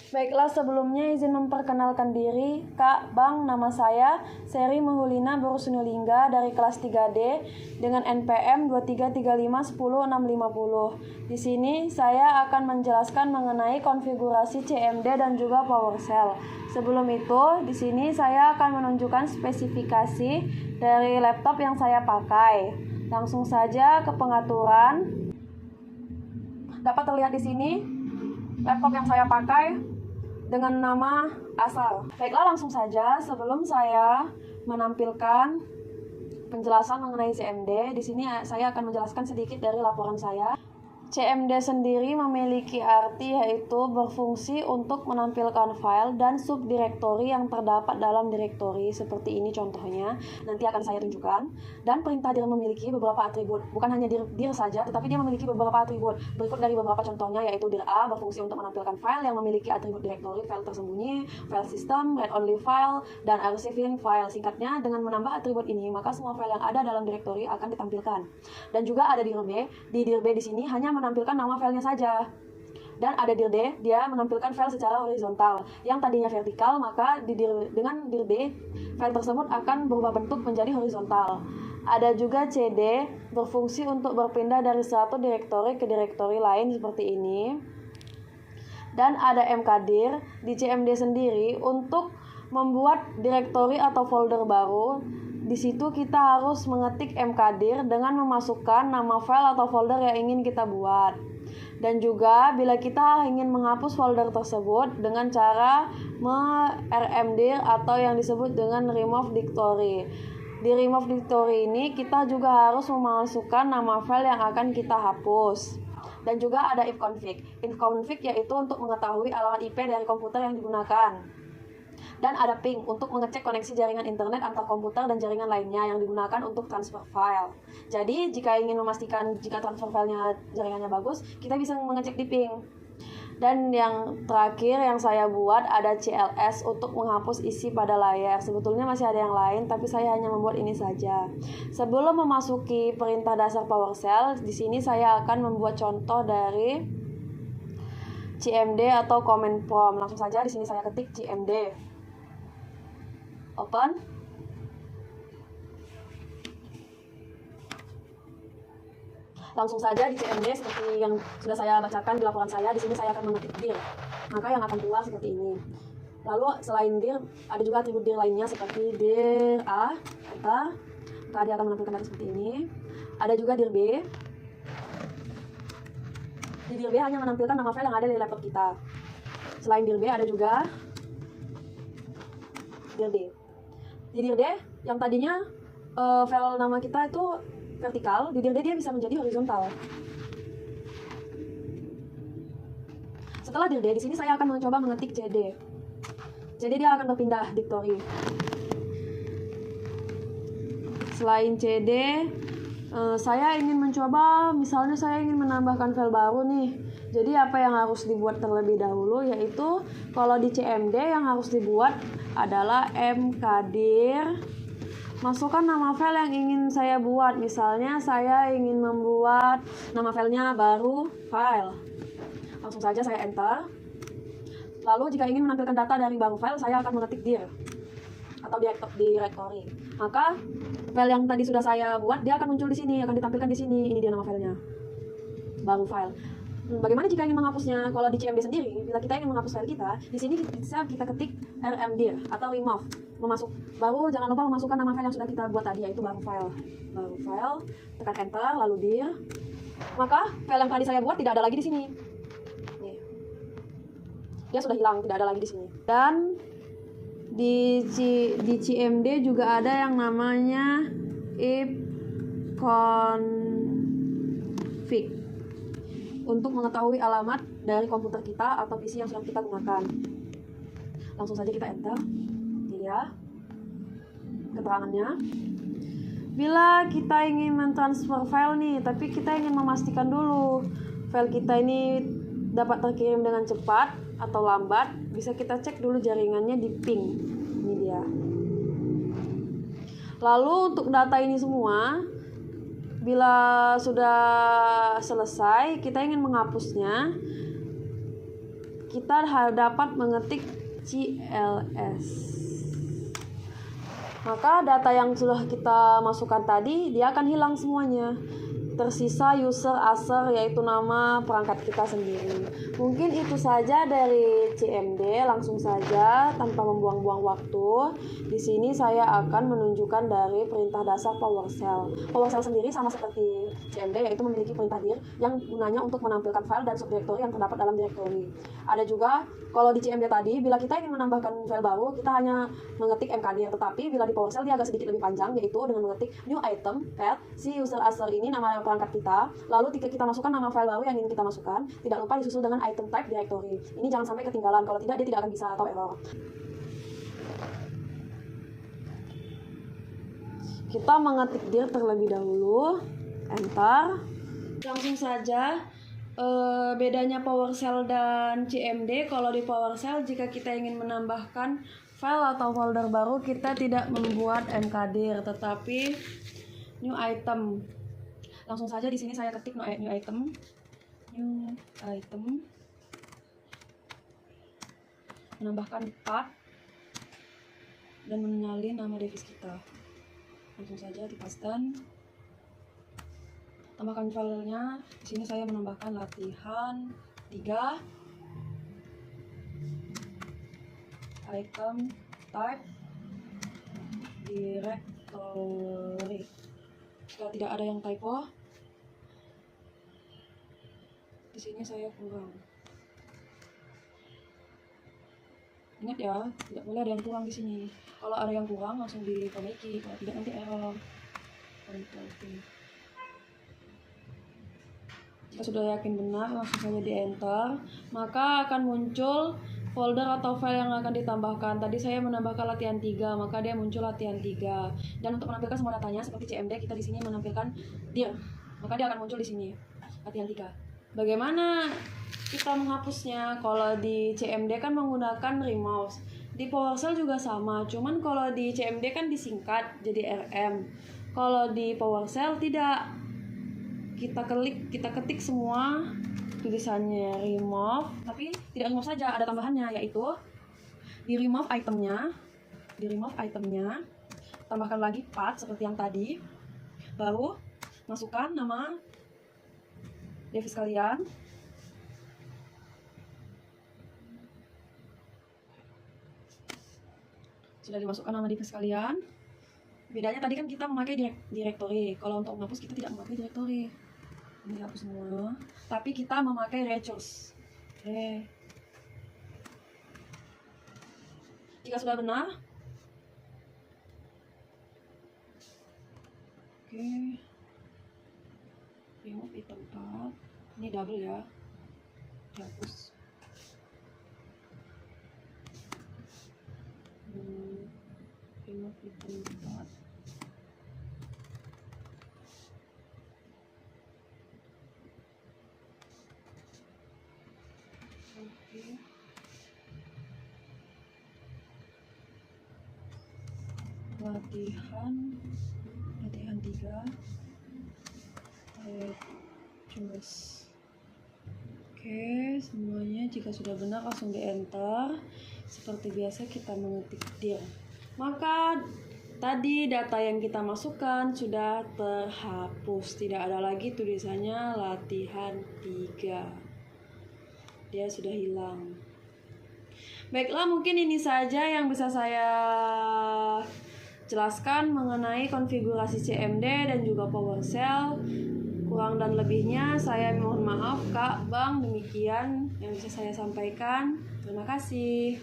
Baiklah, sebelumnya izin memperkenalkan diri. Kak, Bang, nama saya Seri Mahulina Borusunulingga dari kelas 3D dengan NPM 2335106050. Di sini saya akan menjelaskan mengenai konfigurasi CMD dan juga PowerShell. Sebelum itu, di sini saya akan menunjukkan spesifikasi dari laptop yang saya pakai. Langsung saja ke pengaturan. Dapat terlihat di sini laptop yang saya pakai dengan nama asal. Baiklah, langsung saja sebelum saya menampilkan penjelasan mengenai CMD, di sini saya akan menjelaskan sedikit dari laporan saya. CMD sendiri memiliki arti yaitu berfungsi untuk menampilkan file dan subdirektori yang terdapat dalam direktori, seperti ini contohnya, nanti akan saya tunjukkan. Dan perintah dir memiliki beberapa atribut, bukan hanya dir saja, tetapi dia memiliki beberapa atribut. Berikut dari beberapa contohnya, yaitu dir A berfungsi untuk menampilkan file yang memiliki atribut direktori, file tersembunyi, file system, read-only file, dan archiving file. Singkatnya, dengan menambah atribut ini, maka semua file yang ada dalam direktori akan ditampilkan. Dan juga ada dir B. Di dir B di sini hanya menampilkan nama filenya saja. Dan ada dir D, dia menampilkan file secara horizontal. Yang tadinya vertikal, maka dengan dir D, file tersebut akan berubah bentuk menjadi horizontal. Ada juga CD, berfungsi untuk berpindah dari satu direktori ke direktori lain seperti ini. Dan ada mkdir di CMD sendiri untuk membuat direktori atau folder baru. Di situ kita harus mengetik mkdir dengan memasukkan nama file atau folder yang ingin kita buat. Dan juga bila kita ingin menghapus folder tersebut dengan cara rmdir atau yang disebut dengan remove directory. Di remove directory ini kita juga harus memasukkan nama file yang akan kita hapus. Dan juga ada ifconfig. Ifconfig yaitu untuk mengetahui alamat IP dari komputer yang digunakan. Dan ada ping untuk mengecek koneksi jaringan internet antar komputer dan jaringan lainnya yang digunakan untuk transfer file. Jadi jika ingin memastikan jika transfer filenya jaringannya bagus, kita bisa mengecek di ping. Dan yang terakhir yang saya buat ada CLS untuk menghapus isi pada layar. Sebetulnya masih ada yang lain, tapi saya hanya membuat ini saja. Sebelum memasuki perintah dasar PowerShell, di sini saya akan membuat contoh dari CMD atau command prompt. Langsung saja di sini saya ketik CMD. Open. Langsung saja di CMD seperti yang sudah saya bacakan di laporan saya, di sini saya akan mengetik dir. Maka yang akan keluar seperti ini. Lalu selain dir, ada juga atribut dir lainnya seperti dir A, maka dia akan menampilkan data seperti ini. Ada juga dir B. Di dir B hanya menampilkan nama file yang ada di laptop kita. Selain dir B ada juga dir D. Di dir D yang tadinya file nama kita itu vertikal, di dir D dia bisa menjadi horizontal. Setelah dir D, di sini saya akan mencoba mengetik CD. Jadi dia akan berpindah direktori. Selain CD, saya ingin mencoba, misalnya saya ingin menambahkan file baru nih. Jadi apa yang harus dibuat terlebih dahulu, yaitu kalau di CMD yang harus dibuat adalah mkdir, masukkan nama file yang ingin saya buat. Misalnya saya ingin membuat nama filenya baru file. Langsung saja saya enter. Lalu jika ingin menampilkan data dari baru file, saya akan mengetik dir atau directory. Maka file yang tadi sudah saya buat dia akan muncul di sini, akan ditampilkan di sini. Ini dia nama filenya, baru file. Bagaimana jika ingin menghapusnya? Kalau di CMD sendiri, bila kita ingin menghapus file kita, di sini bisa kita ketik rmdir atau remove. Baru jangan lupa memasukkan nama file yang sudah kita buat tadi, yaitu baru file. Baru file, tekan enter, lalu dir. Maka file yang tadi saya buat tidak ada lagi di sini. Nih. Dia sudah hilang, tidak ada lagi di sini. Dan di CMD juga ada yang namanya ifconfig untuk mengetahui alamat dari komputer kita atau PC yang sedang kita gunakan. Langsung saja kita enter. Ini dia keterangannya. Bila kita ingin mentransfer file nih, tapi kita ingin memastikan dulu file kita ini dapat terkirim dengan cepat atau lambat, bisa kita cek dulu jaringannya di ping. Ini dia. Lalu untuk data ini semua, bila sudah selesai, kita ingin menghapusnya. kita dapat mengetik CLS. Maka data yang sudah kita masukkan tadi dia akan hilang semuanya. Tersisa user aser, yaitu nama perangkat kita sendiri. Mungkin itu saja dari CMD. Langsung saja tanpa membuang-buang waktu. Di sini saya akan menunjukkan dari perintah dasar PowerShell. PowerShell sendiri sama seperti CMD, yaitu memiliki perintah dir yang gunanya untuk menampilkan file dan subdirektori yang terdapat dalam direktori. Ada juga kalau di CMD tadi, bila kita ingin menambahkan file baru, kita hanya mengetik mkdir. Tetapi bila di PowerShell dia agak sedikit lebih panjang, yaitu dengan mengetik new item path si user aser ini nama perangkat kita, lalu kita masukkan nama file baru yang ingin kita masukkan, tidak lupa disusul dengan item type directory. Ini jangan sampai ketinggalan, kalau tidak dia tidak akan bisa atau error. Kita mengetik dir terlebih dahulu, enter. Langsung saja. Bedanya PowerShell dan CMD, kalau di PowerShell jika kita ingin menambahkan file atau folder baru, kita tidak membuat mkdir, tetapi new item. Langsung saja di sini saya ketik new item, menambahkan path dan menyalin nama device kita. Langsung saja dipaskan. Tambahkan filenya. Di sini saya menambahkan latihan 3, item type directory. Jika tidak ada yang typo, di sini saya kurang. Ingat ya, tidak boleh ada yang kurang di sini. Kalau ada yang kurang langsung diperbaiki, kalau tidak nanti error. Jika sudah yakin benar, langsung saja di enter, maka akan muncul folder atau file yang akan ditambahkan. Tadi saya menambahkan latihan 3, maka dia muncul latihan 3. Dan untuk menampilkan semua datanya seperti CMD, kita di sini menampilkan dir, maka dia akan muncul di sini latihan 3. Bagaimana kita menghapusnya? Kalau di CMD kan menggunakan remove. Di PowerShell juga sama, cuman kalau di CMD kan disingkat jadi RM. Kalau di PowerShell tidak. Kita ketik semua tulisannya remove, tapi tidak remove saja, ada tambahannya, yaitu di remove itemnya, tambahkan lagi path seperti yang tadi, baru masukkan nama device kalian. Sudah dimasukkan nama device kalian. Bedanya tadi kan kita memakai directory, kalau untuk menghapus kita tidak memakai directory. Ini hapus semua, tapi kita memakai resource. Oke. Jika sudah benar, oke, remove item path. Ini double ya, dihapus. Remove item path. Latihan 3, terus oke, semuanya jika sudah benar langsung di enter. Seperti biasa kita mengetik dir, maka tadi data yang kita masukkan sudah terhapus, tidak ada lagi tulisannya latihan 3, dia sudah hilang. Baiklah, mungkin ini saja yang bisa saya jelaskan mengenai konfigurasi CMD dan juga PowerShell. Kurang dan lebihnya saya mohon maaf Kak, Bang. Demikian yang bisa saya sampaikan. Terima kasih.